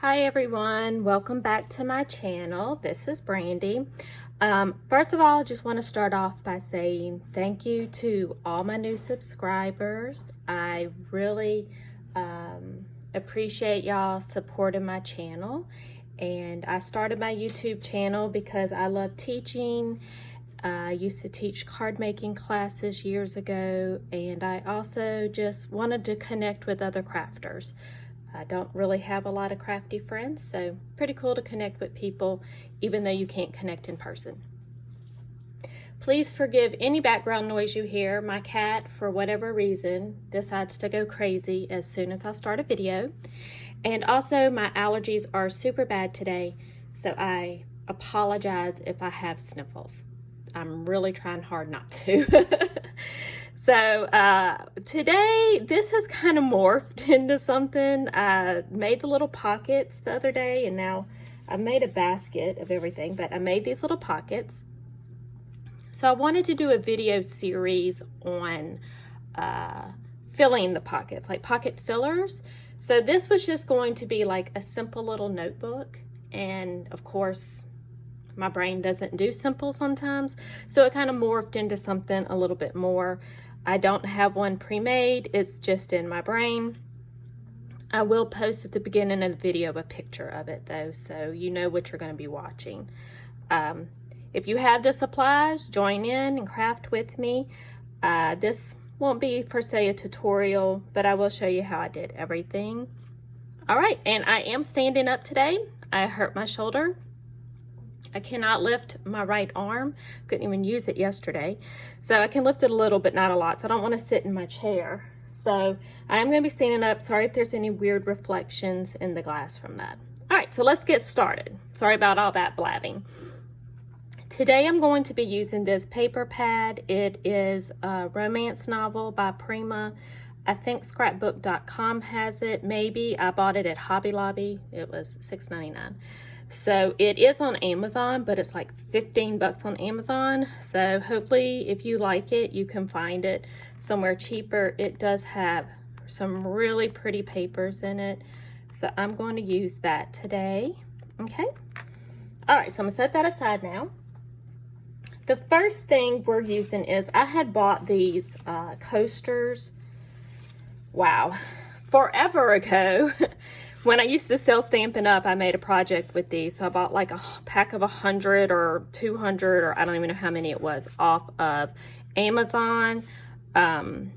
Hi everyone, welcome back to my channel. This is Brandy. First of all, I just want to start off by saying thank you to all my new subscribers. I really appreciate y'all supporting my channel. And I started my YouTube channel because I love teaching. I used to teach card making classes years ago, and I also just wanted to connect with other crafters. I don't really have a lot of crafty friends, so pretty cool to connect with people even though you can't connect in person. Please forgive any background noise you hear. My cat, for whatever reason, decides to go crazy as soon as I start a video. And also, my allergies are super bad today, so I apologize if I have sniffles. I'm really trying hard not to. So today, this has kind of morphed into something. I made the little pockets the other day, and now I made a basket of everything, but I made these little pockets. So I wanted to do a video series on filling the pockets, like pocket fillers. So this was just going to be like a simple little notebook. And of course, my brain doesn't do simple sometimes. So it kind of morphed into something a little bit more. I don't have one pre-made, it's just in my brain. I will post at the beginning of the video a picture of it though, so you know what you're going to be watching. If you have the supplies, join in and craft with me. This won't be per se a tutorial, but I will show you how I did everything. All right, and I am standing up today. I hurt my shoulder. I cannot lift my right arm. Couldn't even use it yesterday. So I can lift it a little, but not a lot. So I don't want to sit in my chair. So I'm going to be standing up. Sorry if there's any weird reflections in the glass from that. All right, so let's get started. Sorry about all that blabbing. Today I'm going to be using this paper pad. It is a romance novel by Prima. I think scrapbook.com has it. Maybe I bought it at Hobby Lobby. It was $6.99. So it is on Amazon, but it's like 15 bucks on Amazon. So hopefully if you like it, you can find it somewhere cheaper. It does have some really pretty papers in it. So I'm going to use that today. Okay. All right, so I'm gonna set that aside now. The first thing we're using is I had bought these coasters. Wow, forever ago. When I used to sell Stampin' Up, I made a project with these. So I bought like a pack of 100 or 200, or I don't even know how many it was, off of Amazon. I'll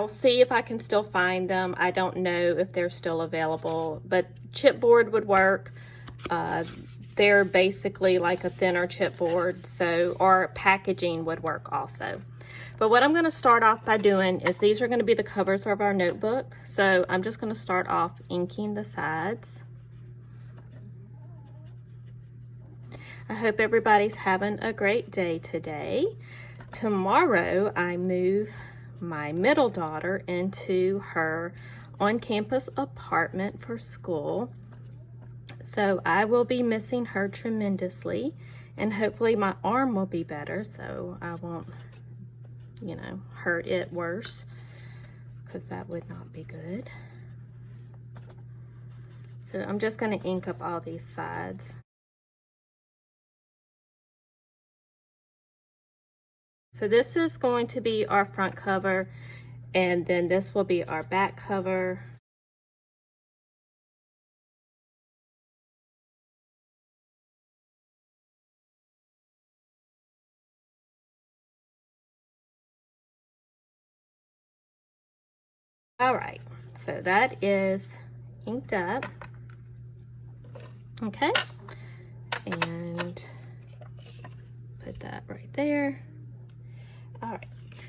see if I can still find them. I don't know if they're still available, but chipboard would work. They're basically like a thinner chipboard, so, or packaging would work also. But what I'm going to start off by doing is these are going to be the covers of our notebook. So I'm just going to start off inking the sides. I hope everybody's having a great day today. Tomorrow I move my middle daughter into her on-campus apartment for school. So I will be missing her tremendously, and hopefully my arm will be better so I won't, you know, hurt it worse, because that would not be good. So I'm just going to ink up all these sides. So this is going to be our front cover, and then this will be our back cover. All right, so that is inked up. Okay, and put that right there. All right,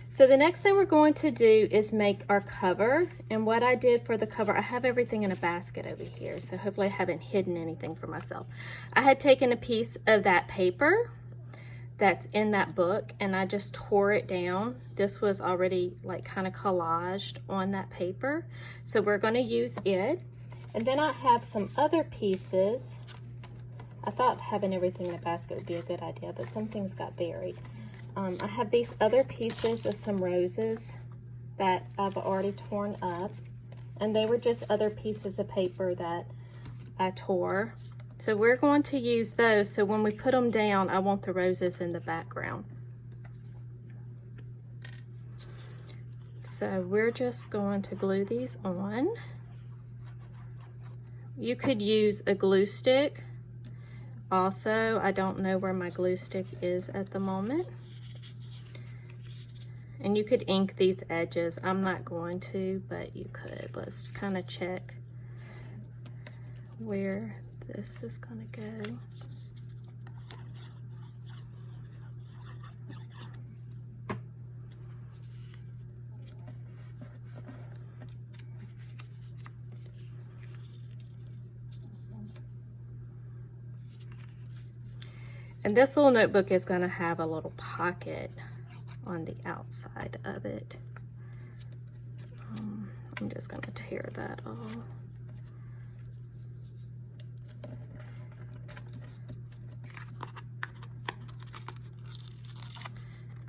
so the next thing we're going to do is make our cover. And what I did for the cover, I have everything in a basket over here, so hopefully I haven't hidden anything for myself. I had taken a piece of that paper that's in that book, and I just tore it down. This was already like kind of collaged on that paper, so we're going to use it. And then I have some other pieces. I thought having everything in a basket would be a good idea, but some things got buried. I have these other pieces of some roses that I've already torn up. and they were just other pieces of paper that I tore. So we're going to use those, so when we put them down, I want the roses in the background. So we're just going to glue these on. You could use a glue stick. Also, I don't know where my glue stick is at the moment. And you could ink these edges. I'm not going to, but you could. Let's kind of check where this is going to go. And this little notebook is going to have a little pocket on the outside of it. I'm just going to tear that off.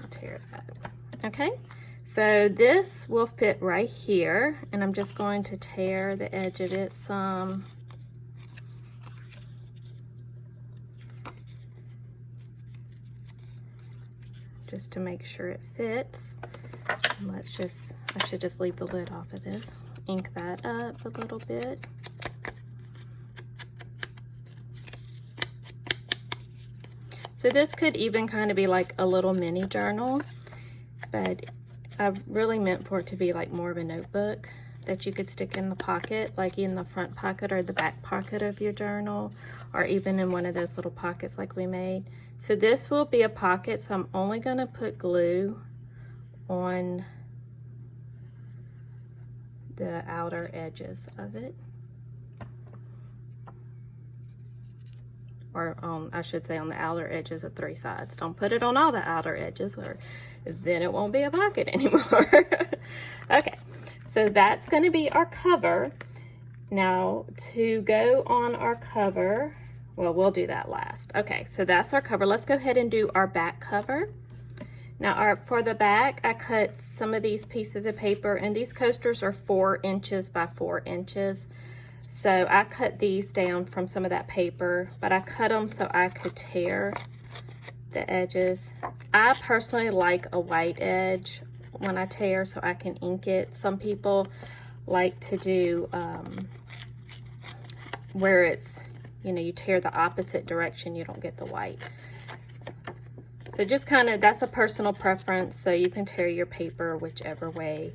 Tear that. Okay, so this will fit right here, and I'm just going to tear the edge of it some. Just to make sure it fits. And I should just leave the lid off of this. Ink that up a little bit. So this could even kind of be like a little mini journal, but I really meant for it to be like more of a notebook that you could stick in the pocket, like in the front pocket or the back pocket of your journal, or even in one of those little pockets like we made. So this will be a pocket, so I'm only going to put glue on the outer edges of it. Or I should say on the outer edges of 3 sides. Don't put it on all the outer edges, or then it won't be a pocket anymore. Okay, so that's going to be our cover. Now to go on our cover, well, we'll do that last. Okay, so that's our cover. Let's go ahead and do our back cover. Now for the back, I cut some of these pieces of paper, and these coasters are 4 inches by 4 inches. So I cut these down from some of that paper, but I cut them so I could tear the edges. I personally like a white edge when I tear so I can ink it. Some people like to do where it's, you know, you tear the opposite direction, you don't get the white. So just kind of, that's a personal preference, so you can tear your paper whichever way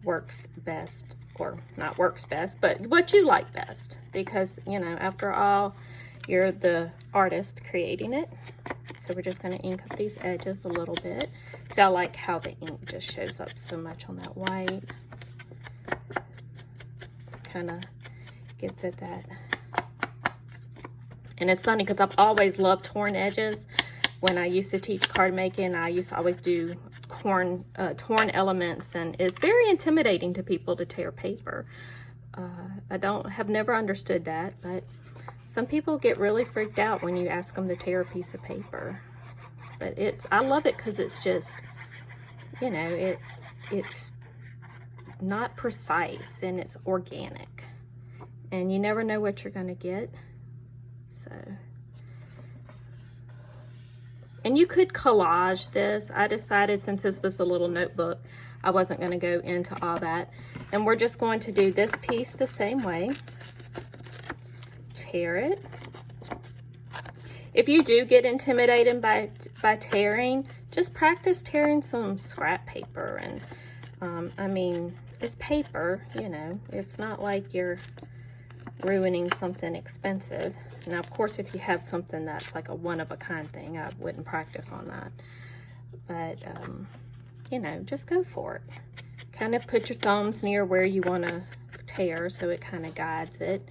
works best, or not works best, but what you like best, because, you know, after all, you're the artist creating it. So we're just going to ink up these edges a little bit. See, I like how the ink just shows up so much on that white. Kind of gives it that. And it's funny because I've always loved torn edges. When I used to teach card making, I used to always do torn elements, and it's very intimidating to people to tear paper. I have never understood that, but some people get really freaked out when you ask them to tear a piece of paper. But I love it because it's just, you know, it's not precise and it's organic, and you never know what you're going to get. So, and you could collage this. I decided since this was a little notebook, I wasn't going to go into all that. And we're just going to do this piece the same way. Tear it. If you do get intimidated by tearing, just practice tearing some scrap paper. And I mean, it's paper, you know. It's not like you're ruining something expensive. Now, of course, if you have something that's like a one-of-a-kind thing, I wouldn't practice on that. But, you know, just go for it. Kind of put your thumbs near where you want to tear so it kind of guides it.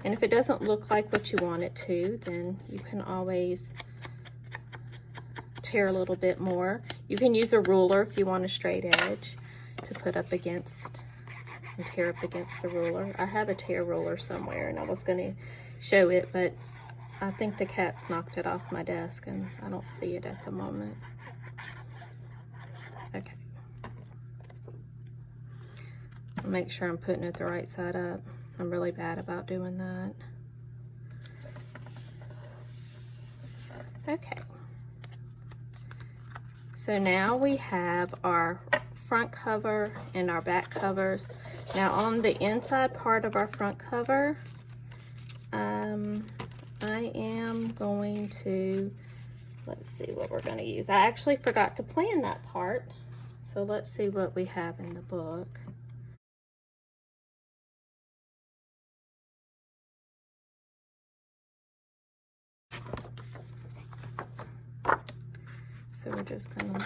And if it doesn't look like what you want it to, then you can always tear a little bit more. You can use a ruler if you want a straight edge to put up against and tear up against the ruler. I have a tear ruler somewhere, and I was going to show it, but I think the cat's knocked it off my desk and I don't see it at the moment. Okay. Make sure I'm putting it the right side up. I'm really bad about doing that. Okay. So now we have our front cover and our back covers. Now on the inside part of our front cover, I am going to, let's see what we're going to use. I actually forgot to plan that part. So let's see what we have in the book. So we're just going to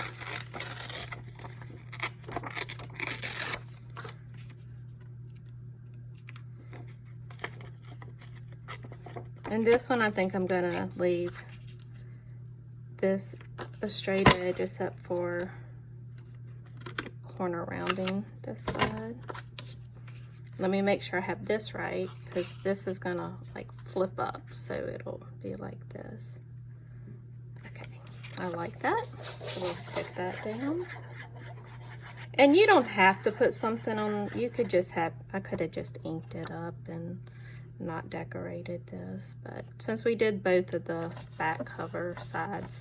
and this one I think I'm going to leave this a straight edge except for corner rounding this side. Let me make sure I have this right, because this is going to like flip up, so it'll be like this. Okay, I like that. So we'll stick that down. And you don't have to put something on, you could just have, I could have just inked it up and not decorated this, but since we did both of the back cover sides,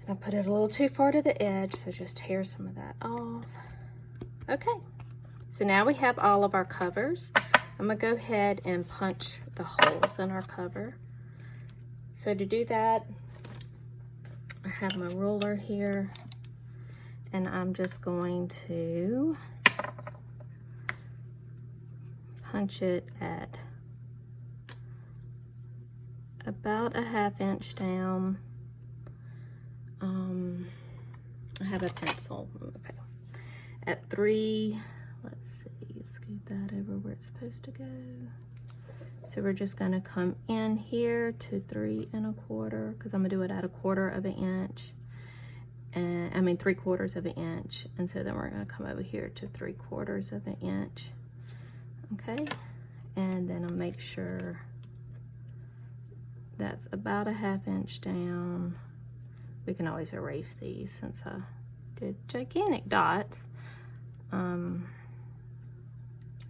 I put it a little too far to the edge, so just tear some of that off. Okay, so now we have all of our covers. I'm gonna go ahead and punch the holes in our cover. So to do that, I have my ruler here, and I'm just going to punch it at about a 1/2 inch down. I have a pencil, okay. At 3, let's see, scoot that over where it's supposed to go. So we're just gonna come in here to 3 1/4, because I'm gonna do it at 1/4 inch. And I mean 3/4 inch. And so then we're gonna come over here to 3/4 inch. Okay, and then I'll make sure that's about a 1/2 inch down. We can always erase these since I did gigantic dots. I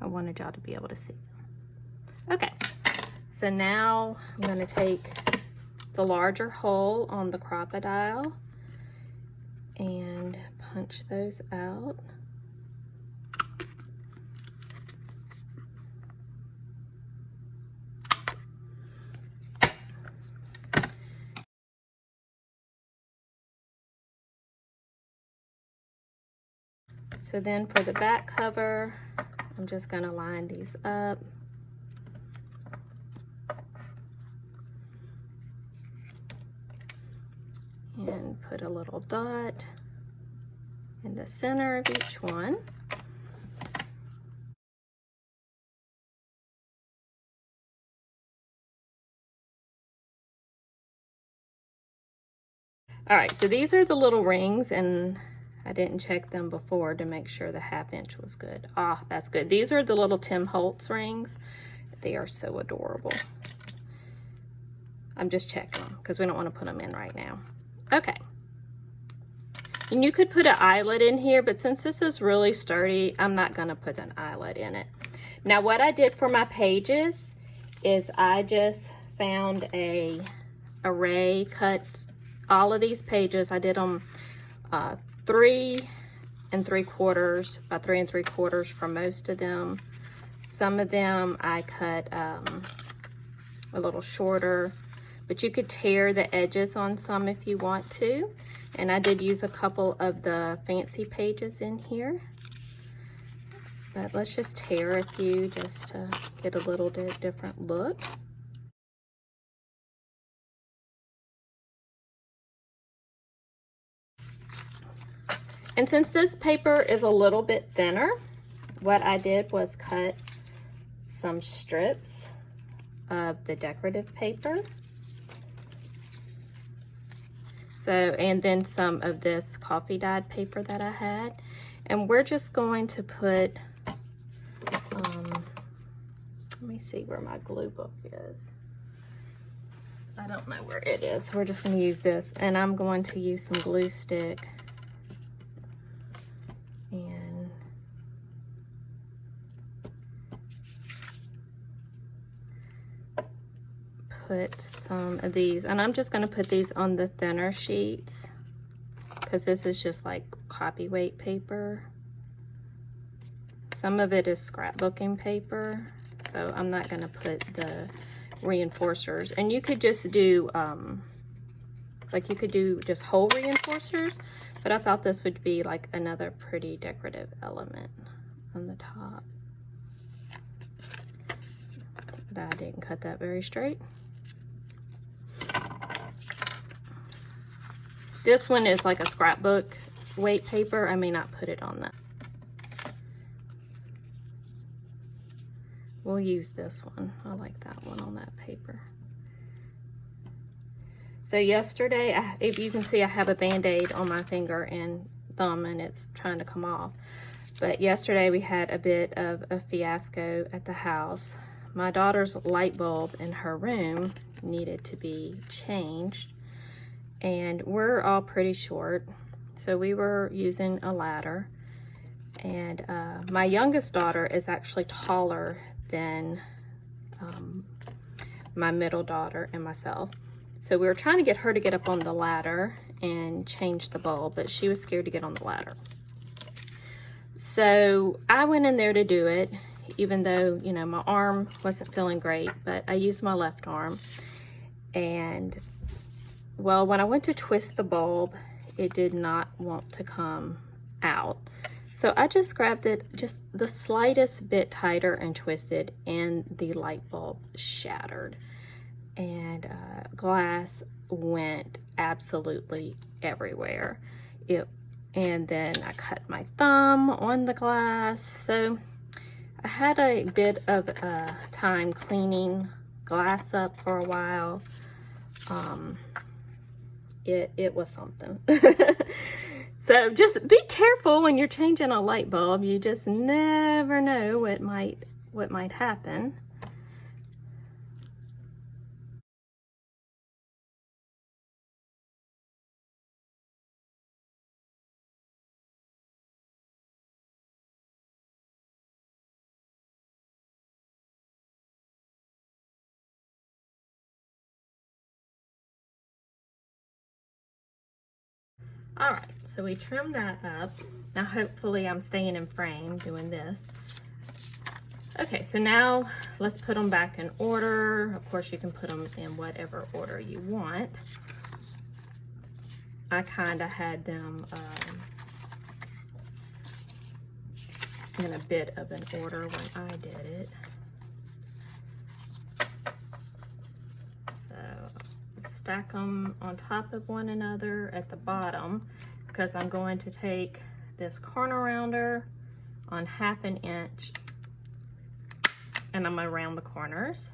wanted y'all to be able to see them. Okay, so now I'm going to take the larger hole on the crocodile and punch those out. So then for the back cover, I'm just going to line these up. And put a little dot in the center of each one. All right, so these are the little rings, and I didn't check them before to make sure the 1/2 inch was good. Ah, that's good. These are the little Tim Holtz rings. They are so adorable. I'm just checking them because we don't want to put them in right now. Okay. And you could put an eyelet in here, but since this is really sturdy, I'm not going to put an eyelet in it. Now what I did for my pages is I just found a array, cut all of these pages. I did them 3 3/4 by 3 3/4 for most of them. Some of them I cut a little shorter, but you could tear the edges on some if you want to. And I did use a couple of the fancy pages in here. But let's just tear a few just to get a little bit different look. And since this paper is a little bit thinner, what I did was cut some strips of the decorative paper. So, and then some of this coffee dyed paper that I had. And we're just going to put, let me see where my glue book is. I don't know where it is. We're just going to use this, and I'm going to use some glue stick and put some of these, and I'm just gonna put these on the thinner sheets because this is just like copyweight paper. Some of it is scrapbooking paper, so I'm not gonna put the reinforcers. And you could just do, like you could do just whole reinforcers, but I thought this would be like another pretty decorative element on the top. I didn't cut that very straight. This one is like a scrapbook weight paper. I may not put it on that. We'll use this one. I like that one on that paper. So yesterday, if you can see, I have a Band-Aid on my finger and thumb and it's trying to come off. But yesterday we had a bit of a fiasco at the house. My daughter's light bulb in her room needed to be changed, and we're all pretty short, so we were using a ladder, and my youngest daughter is actually taller than my middle daughter and myself, so we were trying to get her to get up on the ladder and change the bulb, but she was scared to get on the ladder. So I went in there to do it, even though, you know, my arm wasn't feeling great, but I used my left arm. And, well, when I went to twist the bulb, it did not want to come out. So I just grabbed it just the slightest bit tighter and twisted, and the light bulb shattered. And glass went absolutely everywhere. And then I cut my thumb on the glass. So I had a bit of time cleaning glass up for a while. It was something. So just be careful when you're changing a light bulb. You just never know what might happen. All right, so we trimmed that up. Now hopefully I'm staying in frame doing this. Okay, so now let's put them back in order. Of course, you can put them in whatever order you want. I kind of had them in a bit of an order when I did it. So stack them on top of one another at the bottom, because I'm going to take this corner rounder on 1/2 inch and I'm going to round the corners.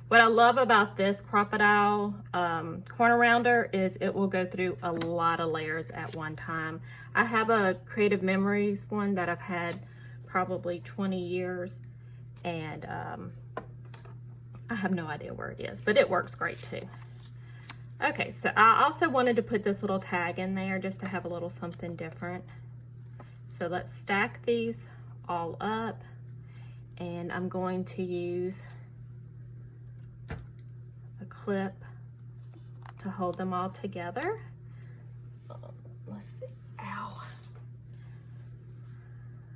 What I love about this Crop-A-Dile corner rounder is it will go through a lot of layers at one time. I have a Creative Memories one that I've had probably 20 years, and I have no idea where it is, but it works great too. Okay, so I also wanted to put this little tag in there just to have a little something different. So let's stack these all up, and I'm going to use a clip to hold them all together. Let's see. Ow.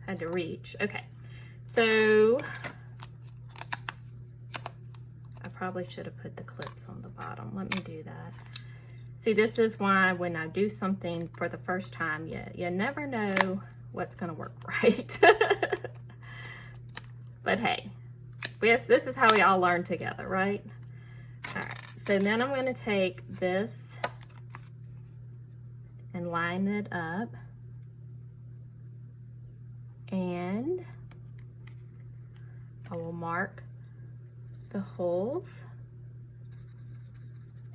Had to reach. Okay. So I probably should have put the clips on the bottom. Let me do that. See, this is why when I do something for the first time, you never know what's going to work right. But hey, yes, this is how we all learn together, right? All right, so then I'm going to take this and line it up, and I will mark the holes,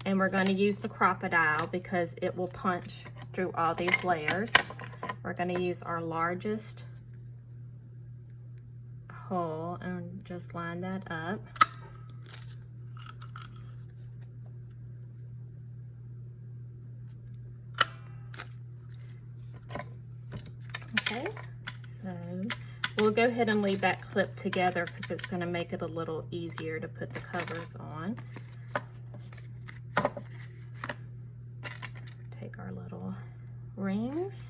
and we're going to use the Crop-A-Dile because it will punch through all these layers. We're going to use our largest hole and just line that up. Okay, so we'll go ahead and leave that clip together because it's going to make it a little easier to put the covers on. Take our little rings.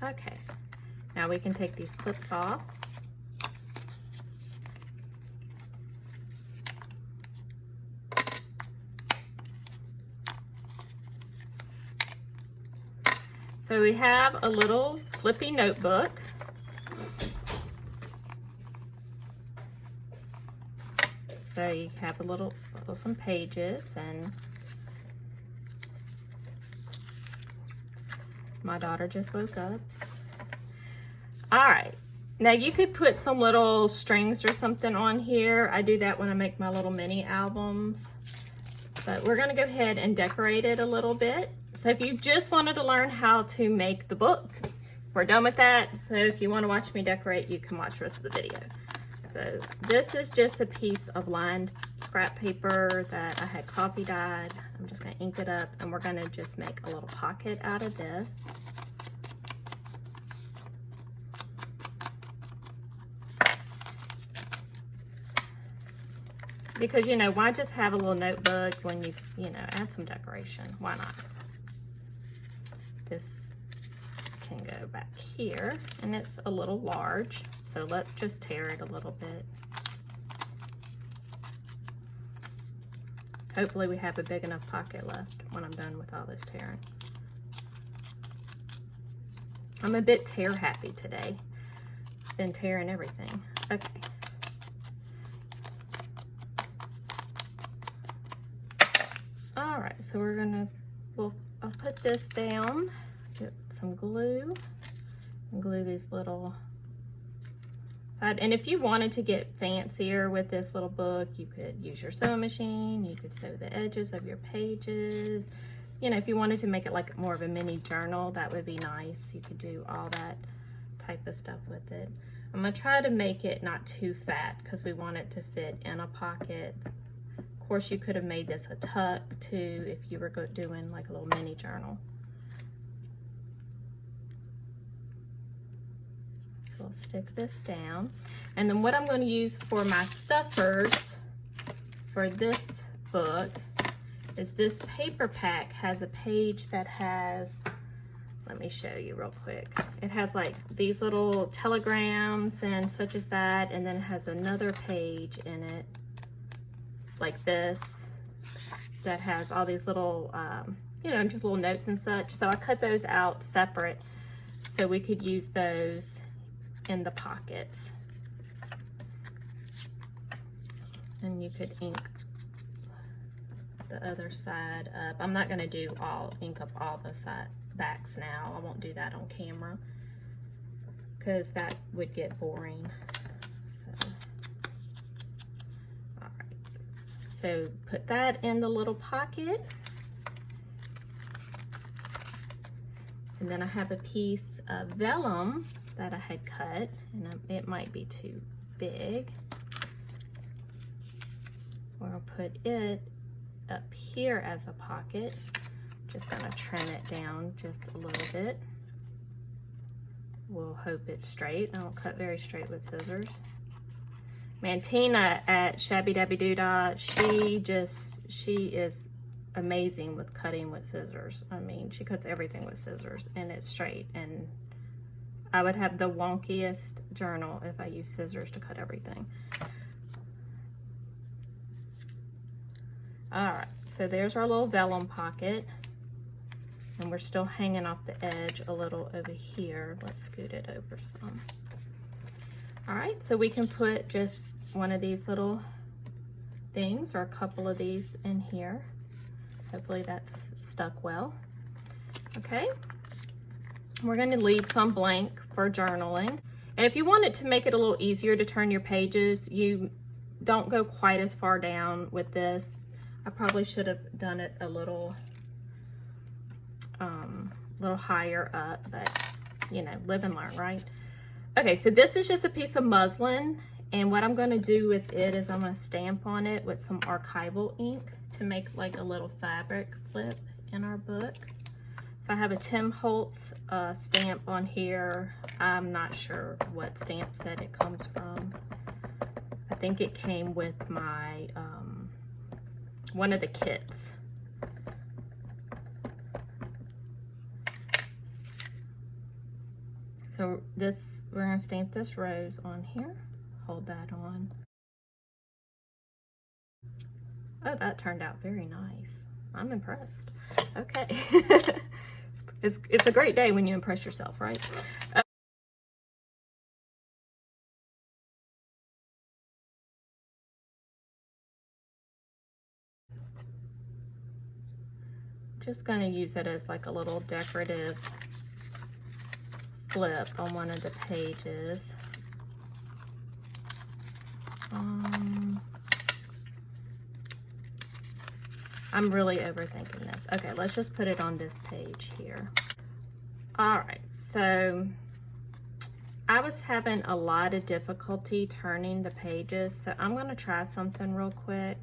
Okay, now we can take these clips off. So we have a little flippy notebook. So you have some pages, and my daughter just woke up. All right, now you could put some little strings or something on here. I do that when I make my little mini albums. But we're gonna go ahead and decorate it a little bit. So if you just wanted to learn how to make the book, we're done with that. So if you want to watch me decorate, you can watch the rest of the video. So this is just a piece of lined scrap paper that I had coffee dyed. I'm just going to ink it up, and we're going to just make a little pocket out of this. Because, you know, why just have a little notebook when you add some decoration? Why not? This can go back here, and it's a little large, so let's just tear it a little bit. Hopefully we have a big enough pocket left when I'm done with all this tearing. I'm a bit tear happy today. Been tearing everything. Okay. All right, so I'll put this down, get some glue, and glue these little side. And if you wanted to get fancier with this little book, you could use your sewing machine, you could sew the edges of your pages. You know, if you wanted to make it like more of a mini journal, that would be nice. You could do all that type of stuff with it. I'm gonna try to make it not too fat because we want it to fit in a pocket. Of course, you could have made this a tuck too if you were doing like a little mini journal. So I'll stick this down. And then what I'm going to use for my stuffers for this book is this paper pack has a page that has, let me show you real quick. It has like these little telegrams and such as that, and then it has another page in it like this that has all these little, just little notes and such. So I cut those out separate so we could use those in the pockets. And you could ink the other side up. I'm not going to ink up all the backs now. I won't do that on camera because that would get boring. So put that in the little pocket. And then I have a piece of vellum that I had cut, and it might be too big. We'll put it up here as a pocket. Just gonna trim it down just a little bit. We'll hope it's straight. I don't cut very straight with scissors. Man, Tina at Shabby Dabby Doodah, she is amazing with cutting with scissors. I mean, she cuts everything with scissors and it's straight. And I would have the wonkiest journal if I used scissors to cut everything. All right, so there's our little vellum pocket. And we're still hanging off the edge a little over here. Let's scoot it over some. All right, so we can put just one of these little things or a couple of these in here. Hopefully that's stuck well. Okay, we're going to leave some blank for journaling. And if you wanted to make it a little easier to turn your pages, you don't go quite as far down with this. I probably should have done it a little little higher up, but you know, live and learn, right? Okay, so this is just a piece of muslin, and what I'm going to do with it is I'm going to stamp on it with some archival ink to make like a little fabric flip in our book. So I have a Tim Holtz stamp on here. I'm not sure what stamp set it comes from. I think it came with my one of the kits. So this, we're going to stamp this rose on here. Hold that on. Oh, that turned out very nice. I'm impressed. Okay. It's a great day when you impress yourself, right? Just going to use it as like a little decorative flip on one of the pages. I'm really overthinking this. Okay, let's just put it on this page here. All right, so I was having a lot of difficulty turning the pages, so I'm going to try something real quick.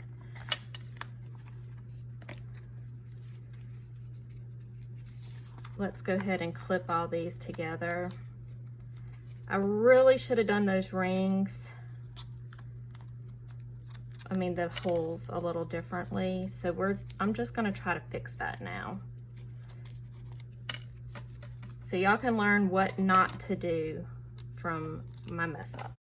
Let's go ahead and clip all these together. I really should have done those rings, I mean the holes, a little differently. So I'm just going to try to fix that now. So y'all can learn what not to do from my mess up.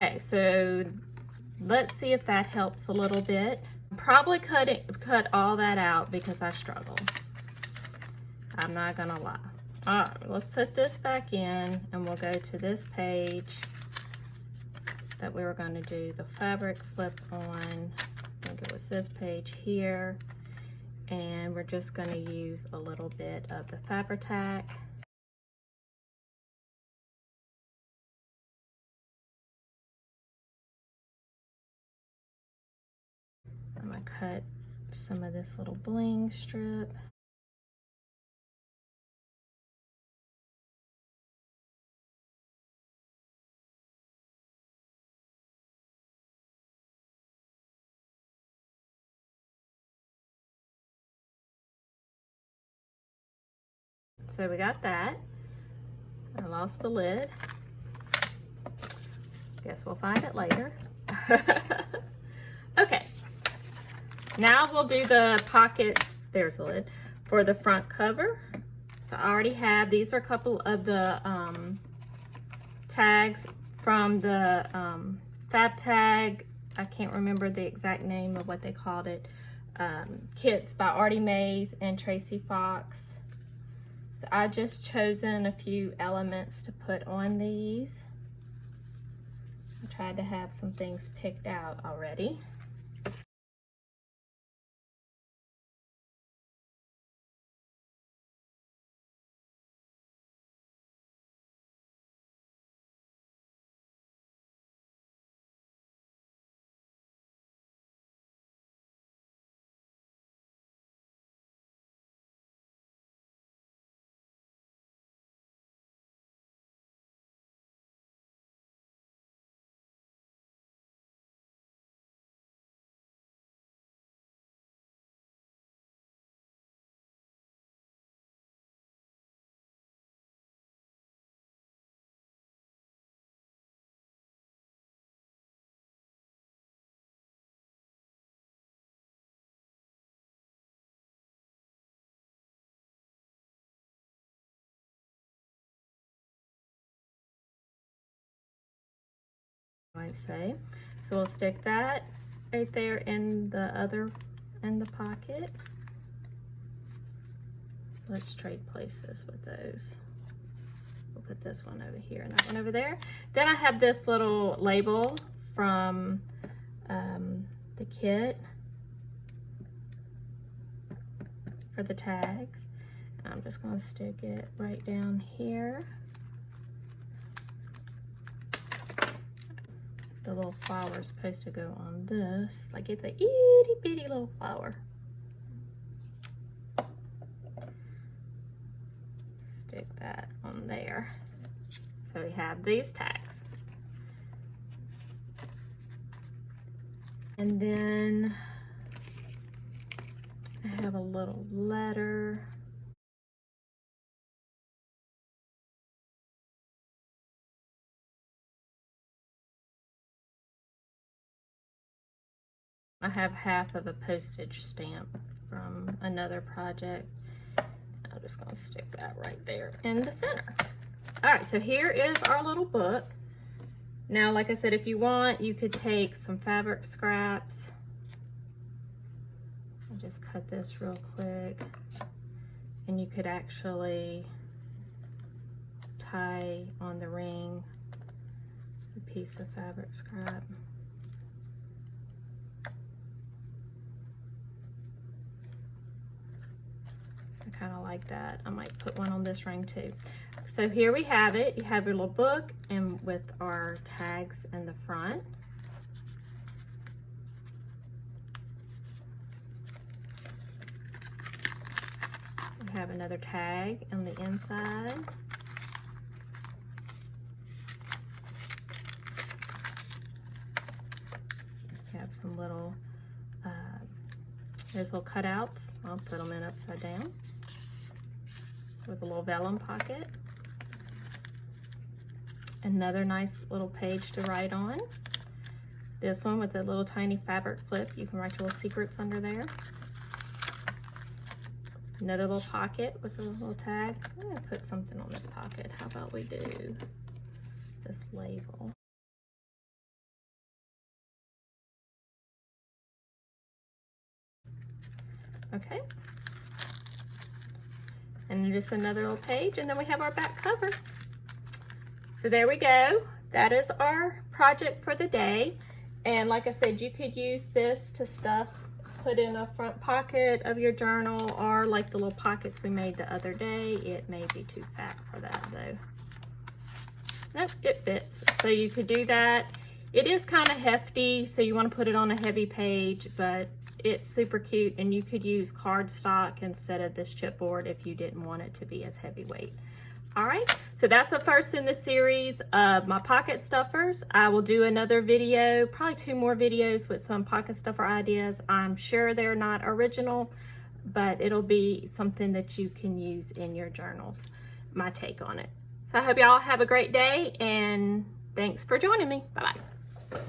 Okay, so let's see if that helps a little bit. Probably cut all that out because I struggle. I'm not gonna lie. All right, let's put this back in and we'll go to this page that we were going to do the fabric flip on. I think it was this page here. And we're just going to use a little bit of the Fabri-Tac. I'm going to cut some of this little bling strip. So we got that. I lost the lid. Guess we'll find it later. Okay. Now we'll do the pockets, there's the lid, for the front cover. So I already have, these are a couple of the tags from the Fab-Tag. I can't remember the exact name of what they called it. Kits by Artie Mays and Tracy Fox. So I just chosen a few elements to put on these. I tried to have some things picked out already. might say. So we'll stick that right there in the pocket. Let's trade places with those. We'll put this one over here and that one over there. Then I have this little label from the kit for the tags. And I'm just going to stick it right down here. The little flower is supposed to go on this, like it's a itty bitty little flower. Stick that on there. So we have these tags. And then I have a little letter. I have half of a postage stamp from another project. I'm just gonna stick that right there in the center. All right, so here is our little book. Now, like I said, if you want, you could take some fabric scraps. I'll just cut this real quick. And you could actually tie on the ring a piece of fabric scrap. I kind of like that. I might put one on this ring too. So here we have it. You have your little book and with our tags in the front. We have another tag on the inside. You have some little, there's little cutouts. I'll put them in upside down with a little vellum pocket. Another nice little page to write on. This one with a little tiny fabric flip. You can write your little secrets under there. Another little pocket with a little tag. I'm gonna put something on this pocket. How about we do this label? Okay. And just another little page, and then we have our back cover. So there we go. That is our project for the day. And like I said, you could use this to stuff, put in a front pocket of your journal, or like the little pockets we made the other day. It may be too fat for that though. Nope, it fits. So you could do that. It is kind of hefty, so you want to put it on a heavy page, but it's super cute, and you could use cardstock instead of this chipboard if you didn't want it to be as heavyweight. All right, so that's the first in the series of my pocket stuffers. I will do another video, probably 2 more videos with some pocket stuffer ideas. I'm sure they're not original, but it'll be something that you can use in your journals, my take on it. So I hope y'all have a great day, and thanks for joining me. Bye-bye.